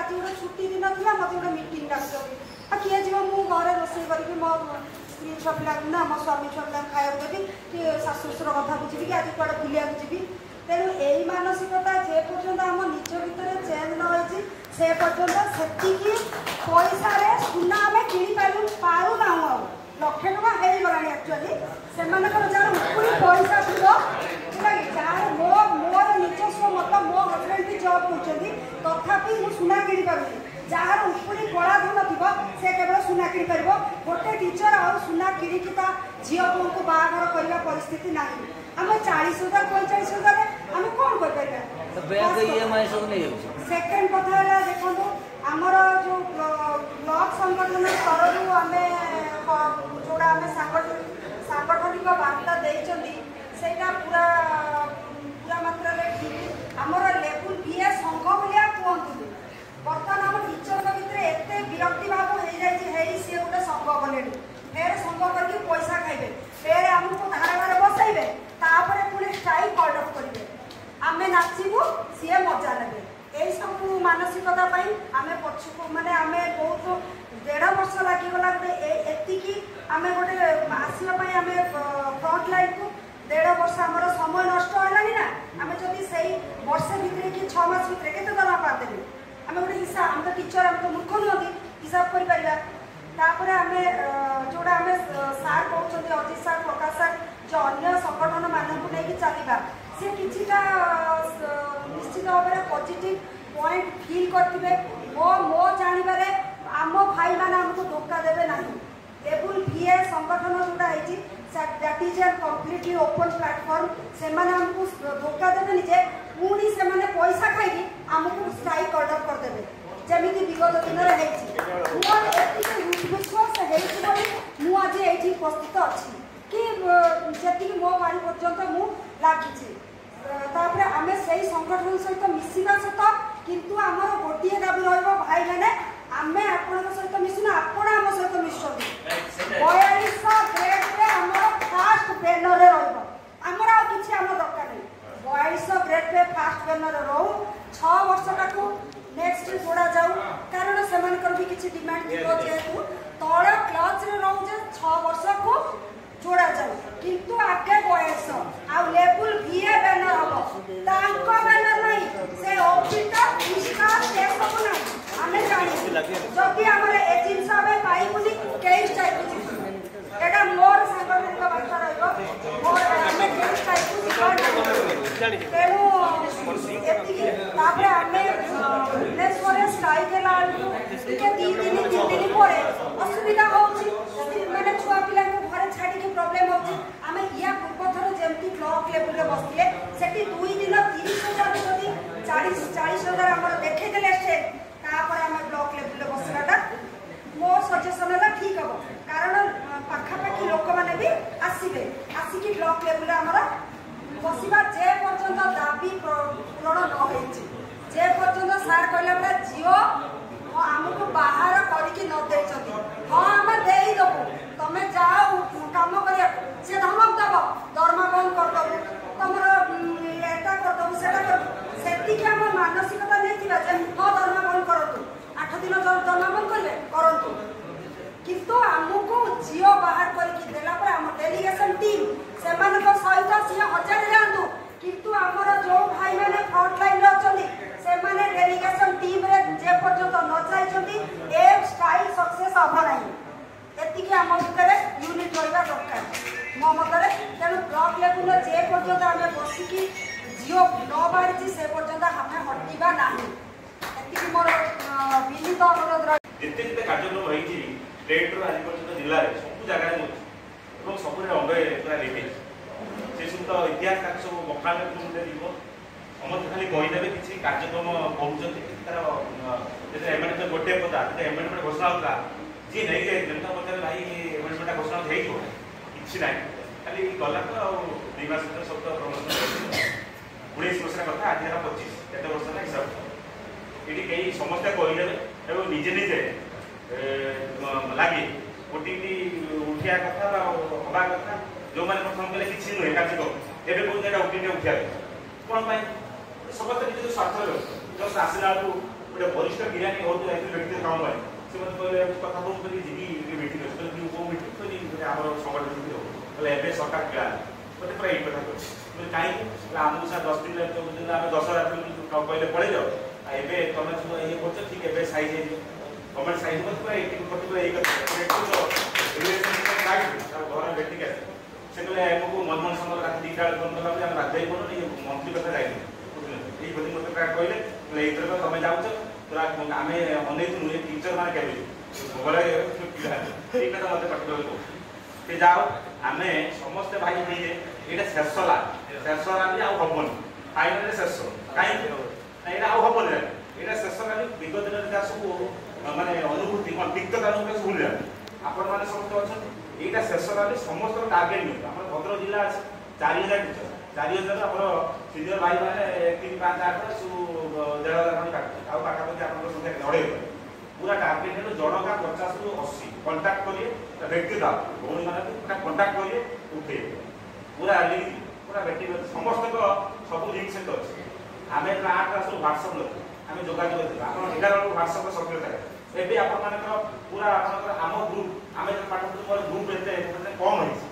आज गोटे छुट्टी दिन था मत गोटे मीटिंग डाकुଛନ୍ତି आ किए जीव मु घरे रोषे करके मो स्त्री छुआ पिला ना मो स्वामी छुआ पिला खाया देवी कि शाशु शशुर कथा बुझी कि आज कड़े बुलिया जी तेणु यही मानसिकता जे पर्यंत आम निज भितर चेंज न हो से पर्यंत से पैसा सुना आम कि पारूना लक्षे टका हो गला एक्चुअली से जार उपरी पैसा थी जार मोर निजस्व मत मो हजबैंड भी जॉब कर तथापि सुना कि पार्टी जार उपरी कला धन थी से केवल सुना कि गोटे टीचर आ सुना कि झील पुओं को बाहर करने परिस्थिति ना आम 40,000 45,000 आम कौन कर सेकेंड कथा है देखो आमर जो ब्लॉक संगठन स्तर आम जोड़ा आम सांगठनिक वार्ता देती पूरा पूरा मात्रा ठीक आमर लेवल बीए संघ भाया कहतु बर्तमान आम टीचर भितर एत विरक्ति भाव हो जाए सी गोटे संघ कले फेर संघ करके पैसा खाइबे फेर आमको धारणार बसैबे तापर पुणी स्ट्राइक कॉल अफ करेंगे आम नाचबू सी मजा लगे यही सब मानसिकता आम पछक माने आम बहुत 1.5 वर्ष लगिगला गोटे एति आम गोटे आसवाई आम फ्रंट लाइन को 1.5 वर्ष आम समय नष्ट है ना आम जदि से वर्षे भितर कि 6 मास भितर के दरमा पादेवे आम गोटे हिसाब आम तो टीचर आम तो मूर्ख नुहति हिसाब कर आम जोड़ा आम सार कहते अजित सार प्रकाश सार जो अन्य संगठन मानक लेकिन चलवा सी किछिटा निश्चित भाव में पॉजिटिव पॉइंट फील करते मो जानवर आम भाई मैंने आमको धोखा देवे ना लेवल बीए संगठन जोटा है that is a completely open platform से आमको धोखा देवे जे पुणी से पैसा खाई आमको स्ट्राइक ऑर्डर करदे जमी विगत दिन विश्वास आज ये उपस्थित अच्छी कि जी मो बाड़ी पर्यंत मु लगी आम से संगठन सहित मिसवा सत किंतु आमर गोटे दाबी भाई मैंने आम आपण सहित मिसुना आपण आम सहित मिसुं 4200 ग्रेड आम फास्ट बैनर रमर आ कि आम दरकार नहीं 4200 ग्रेड पे फास्ट बैनर रो 6 वर्षटा को नेक्स्ट जोड़ा जाऊ कारण से भी किसी डिमांड थी जेहेतु तल क्लच रोचे 6 वर्ष को जोड़ा जाऊ किंतु आगे बयस आ लेवल बीए बैनर हम बैनर नहीं से ऑफिसर निष्ठा से सब नहीं आमे जानी जदि हमरे ए जिंस आमे पाइबुनी केस टाइप एटा मोर संगठन का बात रहइबो मोर आमे केस टाइप जानी तेनु एति तापरे आमे भुवनेश्वर स्ट्राइक लाल के 2 दिन 3 दिन परे असुविधा होची माने छुआ पिला को घरे छाडी के प्रॉब्लम होची आमे या पूर्व थरो जेमती ब्लॉक लेवल रे बसले सेठी 2 दिन 30,000 जदी 40,000 हमर देखे देले से तापर आमे ब्लॉक लेवल रे बसलाटा मोर सजेशन है ठीक हम कारण पाखापाखि लोक मैंने भी आसवे आसिक ब्लॉक लेवल आमर बसवा जे पर्यंत दाबी पूरण न हो जे पर्यंत सार कहला बड़ा झीओ आमको बाहर करके न देचती हाँ आम देदेबू तुम जाओ कम कर सी धमक दब दरमा बंद करदेबू तुम एटा करदेबू से आम मानसिकता नहीं हाँ दरमा बंद करूँ 8 दिन दरमा बंद करेंगे करूँ किंतु आमको झीओ बाहर करके देला पर आम डेलीगेशन टीम से सहित सी 1000 जातु किंतु आमर जो भाई मैंने फ्रंट लाइन अच्छा से डेलीगेशन टीम रे जे पर्यंत न जाइछंती ए स्टाइल सक्सेस हबो नाही एतिकी आम भितर यूनिट रहिबा दरकार मो मतरे तेणु ब्लॉक लेवल जे पर्यंत आम बसिकी झीओ न बाहरी से पर्यंत आम हटिबा नाही एतिकी मोर विनीत अनुरोध जेते जेते कार्यक्रम होईची स्टेट रो आज पर्यंत जिल्ला रे सब जगह रे এবং সবরে অঙ্গে পুরা রেখে সে সব তো ইতিহাস কাজ সব বখালে তুলে দিব সমস্ত খালি কইদেবে কিছু কার্যক্রম করুଛନ୍ତି তার যেটা এমএনএ গোটে পদা যেটা এমএনএ ঘোষণা होता जी नहीं जे जनता पचारे भाई एमएनएटा घोषणा हेई हो किछि नाही खाली गला तो 2 मास भीतर सब तो प्रमोशन 19 वर्ष कथा आज 25 केते वर्ष ना हिसाब एटी कई समस्या कइले एवं निजे निजे लागे ओटीटी उठिया कथा हवा कथा जो माने प्रथम कले किछि नुहे कार्यक्रम एबे कोन जेटा ओटीटी उठिया कोन पाई समस्त निजे स्वार्थ लो जस्ट आसिला गोटे वरिष्ठ किरानी हो व्यक्ति काम पाए से मत कहले कथा बोल करी जीवी मीटिंग अछि कि वो मीटिंग करी गोटे हमर संगठन मीटिंग हो कहले एबे सरकार किला मते पूरा एक कथा कहले काई हमहु सा 10 दिन आमे 10,000 कहले पड़े जाओ एबे तमे सब ये करछ ठीक एबे साइज गवर्नमेंट साइज मत पूरा 80% पूरा एक रिलेशन गाइड घर बेटी के से कहले हमको मनमन संग रात 2टा फोन करला हम रात जाई बोल नहीं मंथली कथा जाई এই গতি মতে প্রায় কইলে এইতর তুমি যাওছ তোরা আমি অনেক নুয়ে টিচার মানে কেবি বলে এই কথা মতে পার্টিকুলার কো তে যাও আমি সমস্ত ভাই ভাইয়ে এটা শেষলা শেষলা বি আউ হবনি ফাইনালি শেষ কাই না এটা আউ হবনি এটা শেষলা বি বিগত দিনের যা সব মানে অনুভূতি কোন তিক্ততা অনুভূতি ভুল যায় আপন মানে সমস্ত আছেন এইটা শেষলা বি সমস্ত টার্গেট নিও আমার ভদ্রক জেলা আছে 4000 টিচার 4000 আমার সিনিয়র ভাই মানে 3 5 8 সু 1,500 খଣ୍ଡ কাটছে ଆଉ ପାଖାପାଖି ଆପଣଙ୍କ ସଂଖ୍ୟା ନଢ଼େଇ ପୁରା ଟାର୍ଗେଟ ହେଲେ ଜଣକା 50 ରୁ 80 କଣ୍ଟାକ୍ଟ କରିବେ ବ୍ୟକ୍ତି ଦାও ଭଉଣୀ ମାନେ ପୁରା କଣ୍ଟାକ୍ଟ କରିବେ ଉଠେଇବେ ପୁରା ଲିଙ୍କ୍ ପୁରା ବ୍ୟକ୍ତି ସମସ୍ତଙ୍କ ସବୁ ଲିଙ୍କ୍ ସେଟ ଅଛି ଆମେ 8 ଟା ସବୁ WhatsApp लो ଆମେ ଯୋଗାଯୋଗ କରିବା ଆପଣ 11 ରୁ WhatsApp ସକ୍ରିୟ থাকে ଏବେ ଆପଣମାନଙ୍କର ପୁରା ଆପଣଙ୍କର ଆମ ଗ୍ରୁପ ଆମେ ପାଠ ପଢୁଥିବା ଗ୍ରୁପ ଏତେ କମ ହେଇଛି